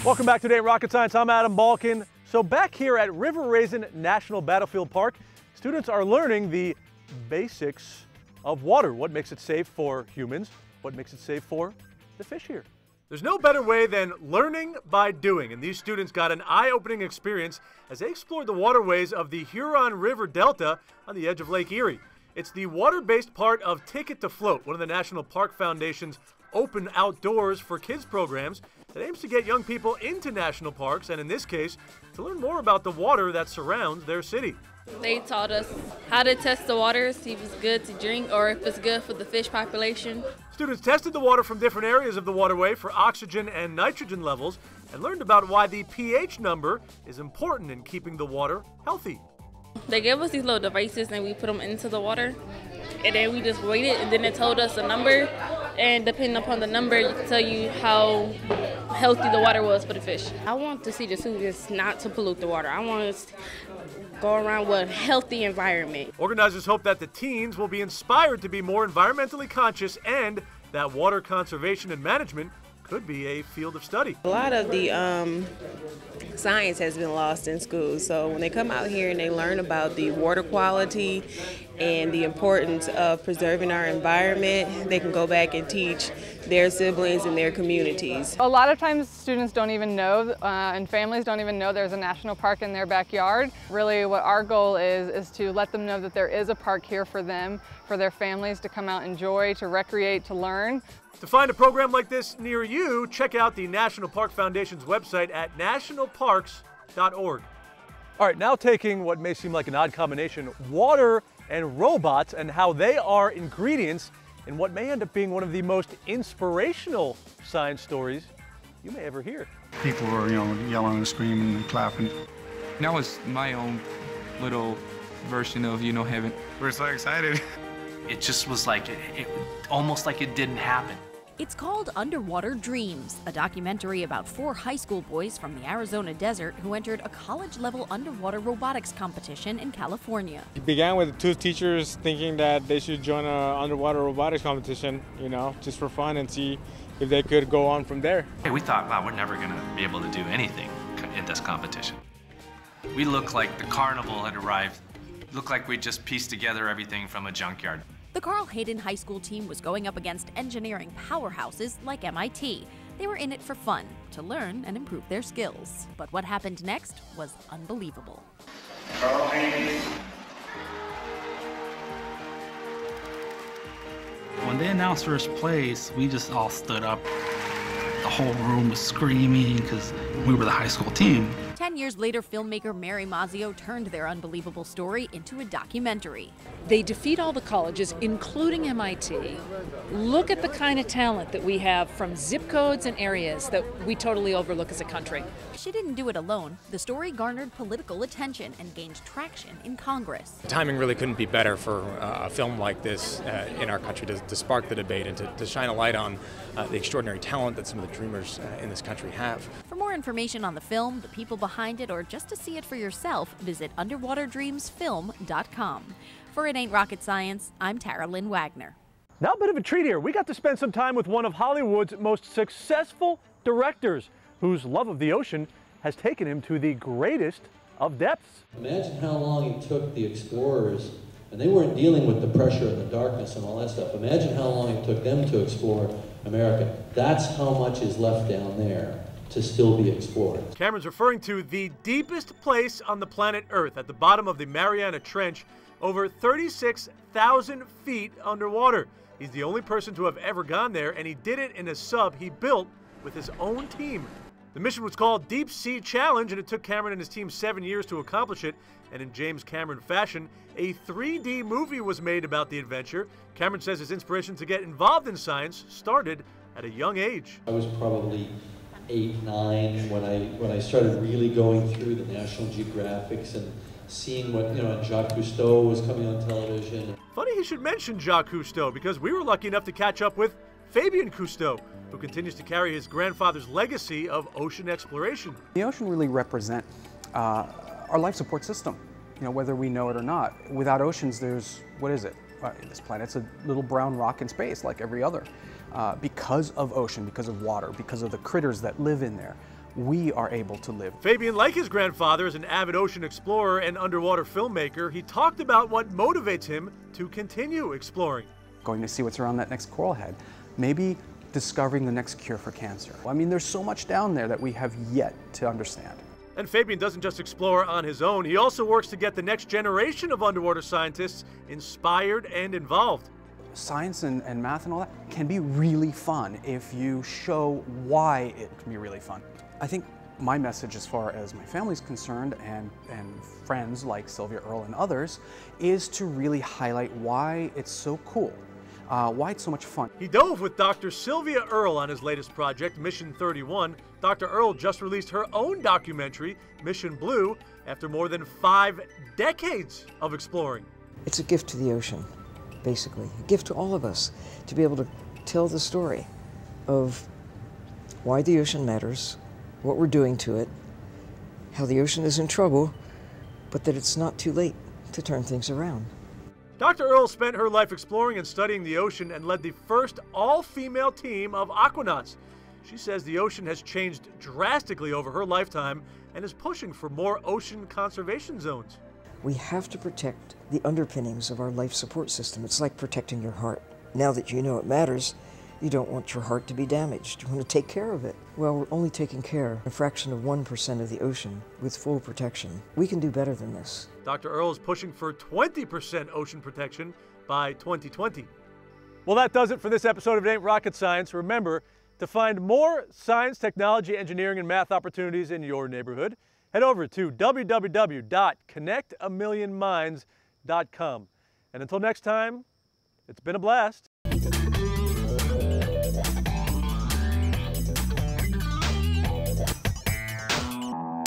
Welcome back to Today in Rocket Science. I'm Adam Balkin. So back here at Raisin National Battlefield Park, students are learning the basics of water. What makes it safe for humans? What makes it safe for the fish here? There's no better way than learning by doing, and these students got an eye-opening experience as they explored the waterways of the Huron River Delta on the edge of Lake Erie. It's the water-based part of Ticket to Float, one of the National Park Foundation's open outdoors for kids programs that aims to get young people into national parks, and in this case, to learn more about the water that surrounds their city. They taught us how to test the water, see if it's good to drink or if it's good for the fish population. Students tested the water from different areas of the waterway for oxygen and nitrogen levels and learned about why the pH number is important in keeping the water healthy. They gave us these little devices and we put them into the water, and then we just waited, and then it told us a number, and depending upon the number, it can tell you how healthy the water was for the fish. I want to see the students not to pollute the water. I want us to go around with a healthy environment. Organizers hope that the teens will be inspired to be more environmentally conscious and that water conservation and management could be a field of study. A lot of the science has been lost in schools, so when they come out here and they learn about the water quality and the importance of preserving our environment, they can go back and teach their siblings and their communities. A lot of times students don't even know and families don't even know there's a national park in their backyard. Really what our goal is to let them know that there is a park here for them, for their families to come out and enjoy, to recreate, to learn. To find a program like this near you, check out the National Park Foundation's website at nationalparks.org. All right, now taking what may seem like an odd combination, water and robots, and how they are ingredients in what may end up being one of the most inspirational science stories you may ever hear. People were, yelling and screaming and clapping. That was my own little version of, heaven. We're so excited. It just was like, almost like it didn't happen. It's called Underwater Dreams, a documentary about 4 high school boys from the Arizona desert who entered a college-level underwater robotics competition in California. It began with 2 teachers thinking that they should join an underwater robotics competition, just for fun and see if they could go on from there. Hey, we thought, wow, we're never going to be able to do anything in this competition. We looked like the carnival had arrived. It looked like we just pieced together everything from a junkyard. The Carl Hayden High School team was going up against engineering powerhouses like MIT. They were in it for fun, to learn and improve their skills. But what happened next was unbelievable. Carl Hayden. When they announced first place, we just all stood up. The whole room was screaming because we were the high school team. 10 years later, filmmaker Mary Mazzio turned their unbelievable story into a documentary. They defeat all the colleges, including MIT. Look at the kind of talent that we have from zip codes and areas that we totally overlook as a country. She didn't do it alone. The story garnered political attention and gained traction in Congress. The timing really couldn't be better for a film like this in our country to spark the debate and to shine a light on the extraordinary talent that some of the dreamers in this country have. For more information on the film, the people behind it, or just to see it for yourself, visit underwaterdreamsfilm.com. For It Ain't Rocket Science, I'm Tara Lynn Wagner. Now a bit of a treat here. We got to spend some time with one of Hollywood's most successful directors, whose love of the ocean has taken him to the greatest of depths. Imagine how long it took the explorers, and they weren't dealing with the pressure and the darkness and all that stuff. Imagine how long it took them to explore America. That's how much is left down there to still be explored. Cameron's referring to the deepest place on the planet Earth, at the bottom of the Mariana Trench, over 36,000 feet underwater. He's the only person to have ever gone there, and he did it in a sub he built with his own team. The mission was called Deep Sea Challenge, and it took Cameron and his team 7 years to accomplish it. And in James Cameron fashion, a 3D movie was made about the adventure. Cameron says his inspiration to get involved in science started at a young age. I was probably 8, 9 when I started really going through the National Geographics and seeing what, Jacques Cousteau was coming on television. Funny he should mention Jacques Cousteau, because we were lucky enough to catch up with Fabien Cousteau, who continues to carry his grandfather's legacy of ocean exploration. The ocean really represents our life support system, whether we know it or not. Without oceans, there's, what is it? This planet's a little brown rock in space like every other. Because of ocean, because of water, because of the critters that live in there, we are able to live. Fabian, like his grandfather, is an avid ocean explorer and underwater filmmaker. He talked about what motivates him to continue exploring. Going to see what's around that next coral head. Maybe discovering the next cure for cancer. I mean, there's so much down there that we have yet to understand. And Fabian doesn't just explore on his own. He also works to get the next generation of underwater scientists inspired and involved. Science and math and all that can be really fun if you show why it can be really fun. I think my message as far as my family's concerned and friends like Sylvia Earle and others is to really highlight why it's so cool, why it's so much fun. He dove with Dr. Sylvia Earle on his latest project, Mission 31. Dr. Earle just released her own documentary, Mission Blue, after more than 5 decades of exploring. It's a gift to the ocean, basically. A gift to all of us to be able to tell the story of why the ocean matters, what we're doing to it, how the ocean is in trouble, but that it's not too late to turn things around. Dr. Earle spent her life exploring and studying the ocean and led the first all-female team of aquanauts. She says the ocean has changed drastically over her lifetime and is pushing for more ocean conservation zones. We have to protect the underpinnings of our life support system. It's like protecting your heart. Now that you know it matters, you don't want your heart to be damaged. You want to take care of it. Well, we're only taking care of a fraction of 1% of the ocean with full protection. We can do better than this. Dr. Earle is pushing for 20% ocean protection by 2020. Well, that does it for this episode of It Ain't Rocket Science. Remember, to find more science, technology, engineering, and math opportunities in your neighborhood, head over to www.connectamillionminds.com. And until next time, it's been a blast.